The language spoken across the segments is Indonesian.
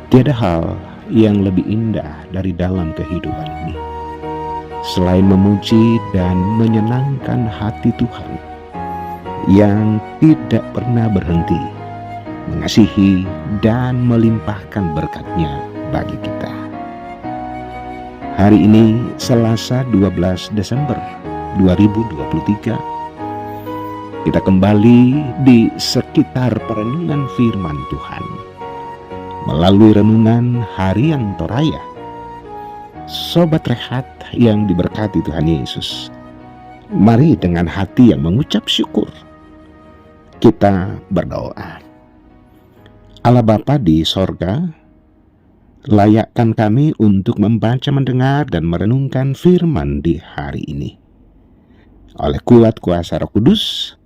Tiada hal yang lebih indah dari dalam kehidupan ini, selain memuji dan menyenangkan hati Tuhan yang tidak pernah berhenti mengasihi dan melimpahkan berkat-Nya bagi kita. Hari ini Selasa 12 Desember 2023, kita kembali di sekitar perenungan firman Tuhan melalui renungan harian Toraya. Sobat Rehat yang diberkati Tuhan Yesus, mari dengan hati yang mengucap syukur kita berdoa. Allah Bapa di sorga, layakkan kami untuk membaca, mendengar, dan merenungkan firman di hari ini. Oleh kuat kuasa Roh Kudus,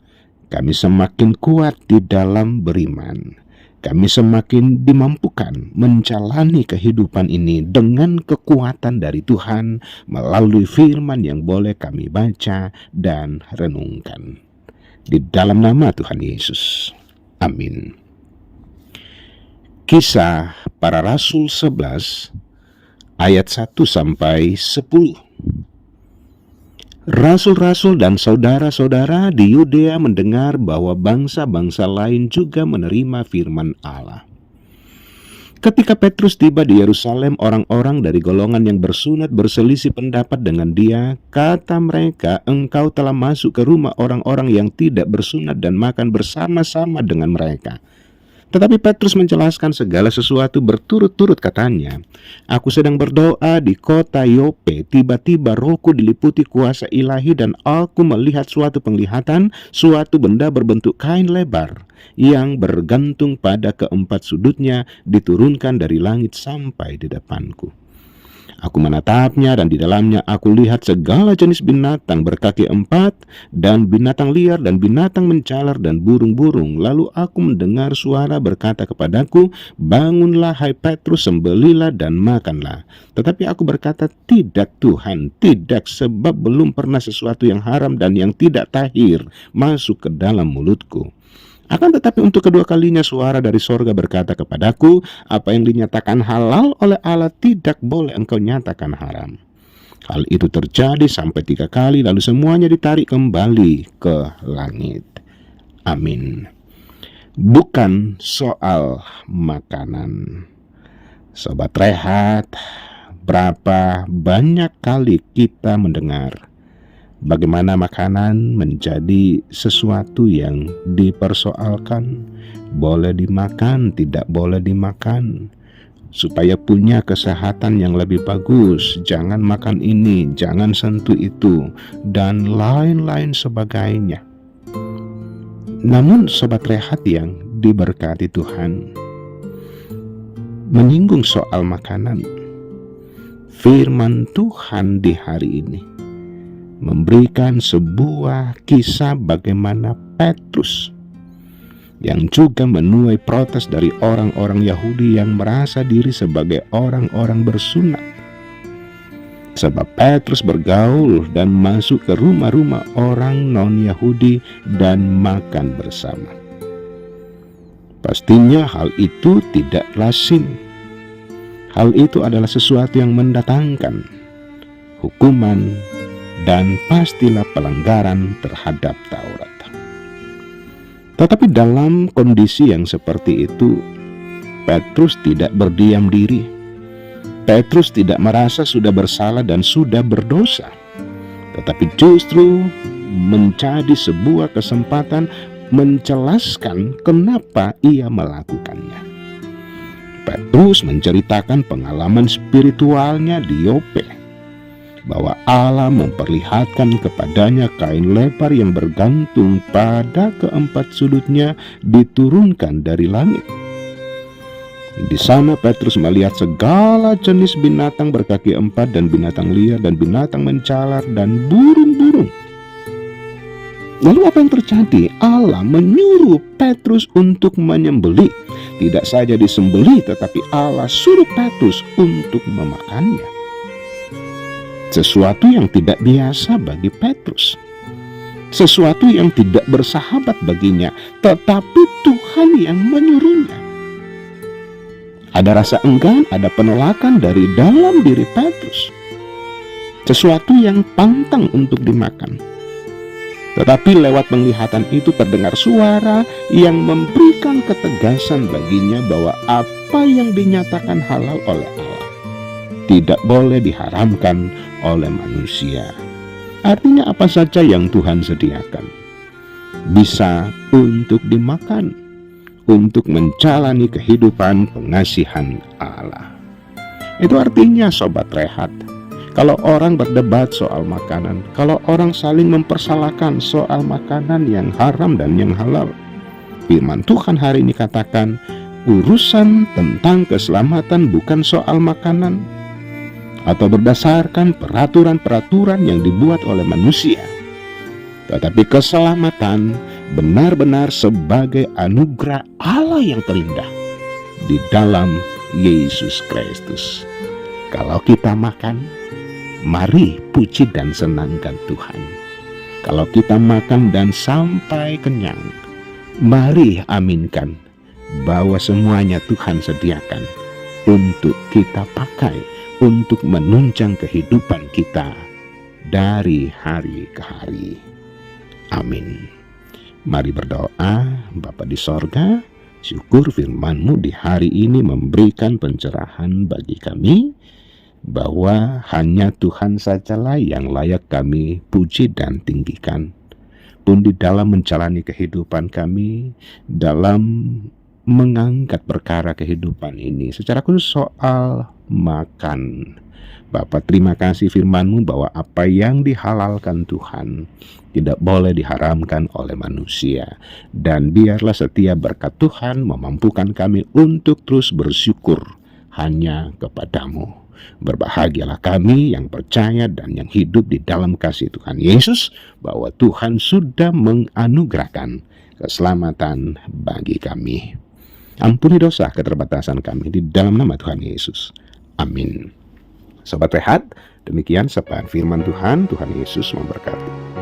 kami semakin kuat di dalam beriman. Kami semakin dimampukan menjalani kehidupan ini dengan kekuatan dari Tuhan melalui firman yang boleh kami baca dan renungkan. Di dalam nama Tuhan Yesus. Amin. Kisah Para Rasul 11 ayat 1-10. Rasul-rasul dan saudara-saudara di Yudea mendengar bahwa bangsa-bangsa lain juga menerima firman Allah. Ketika Petrus tiba di Yerusalem, orang-orang dari golongan yang bersunat berselisih pendapat dengan dia. Kata mereka, "Engkau telah masuk ke rumah orang-orang yang tidak bersunat dan makan bersama-sama dengan mereka." Tetapi Petrus menjelaskan segala sesuatu berturut-turut, katanya, "Aku sedang berdoa di kota Yope, tiba-tiba rohku diliputi kuasa ilahi dan aku melihat suatu penglihatan, suatu benda berbentuk kain lebar yang bergantung pada keempat sudutnya diturunkan dari langit sampai di depanku. Aku menatapnya dan di dalamnya aku lihat segala jenis binatang berkaki empat dan binatang liar dan binatang mencalar dan burung-burung. Lalu aku mendengar suara berkata kepadaku, 'Bangunlah hai Petrus, sembelilah dan makanlah.' Tetapi aku berkata, 'Tidak Tuhan, tidak, sebab belum pernah sesuatu yang haram dan yang tidak tahir masuk ke dalam mulutku.' Akan tetapi untuk kedua kalinya suara dari sorga berkata kepadaku, 'Apa yang dinyatakan halal oleh Allah tidak boleh engkau nyatakan haram.' Hal itu terjadi sampai 3 kali, lalu semuanya ditarik kembali ke langit." Amin. Bukan soal makanan. Sobat Rehat, berapa banyak kali kita mendengar bagaimana makanan menjadi sesuatu yang dipersoalkan, boleh dimakan, tidak boleh dimakan, supaya punya kesehatan yang lebih bagus, jangan makan ini, jangan sentuh itu, dan lain-lain sebagainya. Namun Sobat Rehat yang diberkati Tuhan, menyinggung soal makanan, firman Tuhan di hari ini memberikan sebuah kisah bagaimana Petrus yang juga menuai protes dari orang-orang Yahudi yang merasa diri sebagai orang-orang bersunat. Sebab Petrus bergaul dan masuk ke rumah-rumah orang non-Yahudi dan makan bersama. Pastinya hal itu tidak lazim. Hal itu adalah sesuatu yang mendatangkan hukuman dan pastilah pelanggaran terhadap Taurat. Tetapi dalam kondisi yang seperti itu, Petrus tidak berdiam diri. Petrus tidak merasa sudah bersalah dan sudah berdosa, tetapi justru menjadi sebuah kesempatan menjelaskan kenapa ia melakukannya. Petrus menceritakan pengalaman spiritualnya di Yope, bahwa Allah memperlihatkan kepadanya kain lebar yang bergantung pada keempat sudutnya diturunkan dari langit. Di sana Petrus melihat segala jenis binatang berkaki empat dan binatang liar dan binatang mencalar dan burung-burung. Lalu apa yang terjadi? Allah menyuruh Petrus untuk menyembelih. Tidak saja disembelih, tetapi Allah suruh Petrus untuk memakannya. Sesuatu yang tidak biasa bagi Petrus, sesuatu yang tidak bersahabat baginya, tetapi Tuhan yang menyuruhnya. Ada rasa enggan, ada penolakan dari dalam diri Petrus. Sesuatu yang pantang untuk dimakan. Tetapi lewat penglihatan itu terdengar suara yang memberikan ketegasan baginya bahwa apa yang dinyatakan halal oleh Allah tidak boleh diharamkan oleh manusia. Artinya apa saja yang Tuhan sediakan bisa untuk dimakan, untuk menjalani kehidupan pengasihan Allah. Itu artinya sobat rehat, kalau orang berdebat soal makanan, kalau orang saling mempersalahkan soal makanan yang haram dan yang halal, firman Tuhan hari ini katakan, urusan tentang keselamatan bukan soal makanan atau berdasarkan peraturan-peraturan yang dibuat oleh manusia, tetapi keselamatan benar-benar sebagai anugerah Allah yang terindah di dalam Yesus Kristus. Kalau kita makan, mari puji dan senangkan Tuhan. Kalau kita makan dan sampai kenyang, mari aminkan bahwa semuanya Tuhan sediakan untuk kita pakai, untuk menunjang kehidupan kita dari hari ke hari. Amin. Mari berdoa. Bapa di sorga, syukur firman-Mu di hari ini memberikan pencerahan bagi kami, bahwa hanya Tuhan sajalah yang layak kami puji dan tinggikan. Pun di dalam menjalani kehidupan kami, dalam mengangkat perkara kehidupan ini, secara khusus soal makan. Bapa, terima kasih firman-Mu bahwa apa yang dihalalkan Tuhan tidak boleh diharamkan oleh manusia. Dan biarlah setiap berkat Tuhan memampukan kami untuk terus bersyukur hanya kepada-Mu. Berbahagialah kami yang percaya dan yang hidup di dalam kasih Tuhan Yesus, bahwa Tuhan sudah menganugerahkan keselamatan bagi kami. Ampuni dosa keterbatasan kami di dalam nama Tuhan Yesus. Amin. Sobat Rehat, demikian sapaan firman Tuhan. Tuhan Yesus memberkati.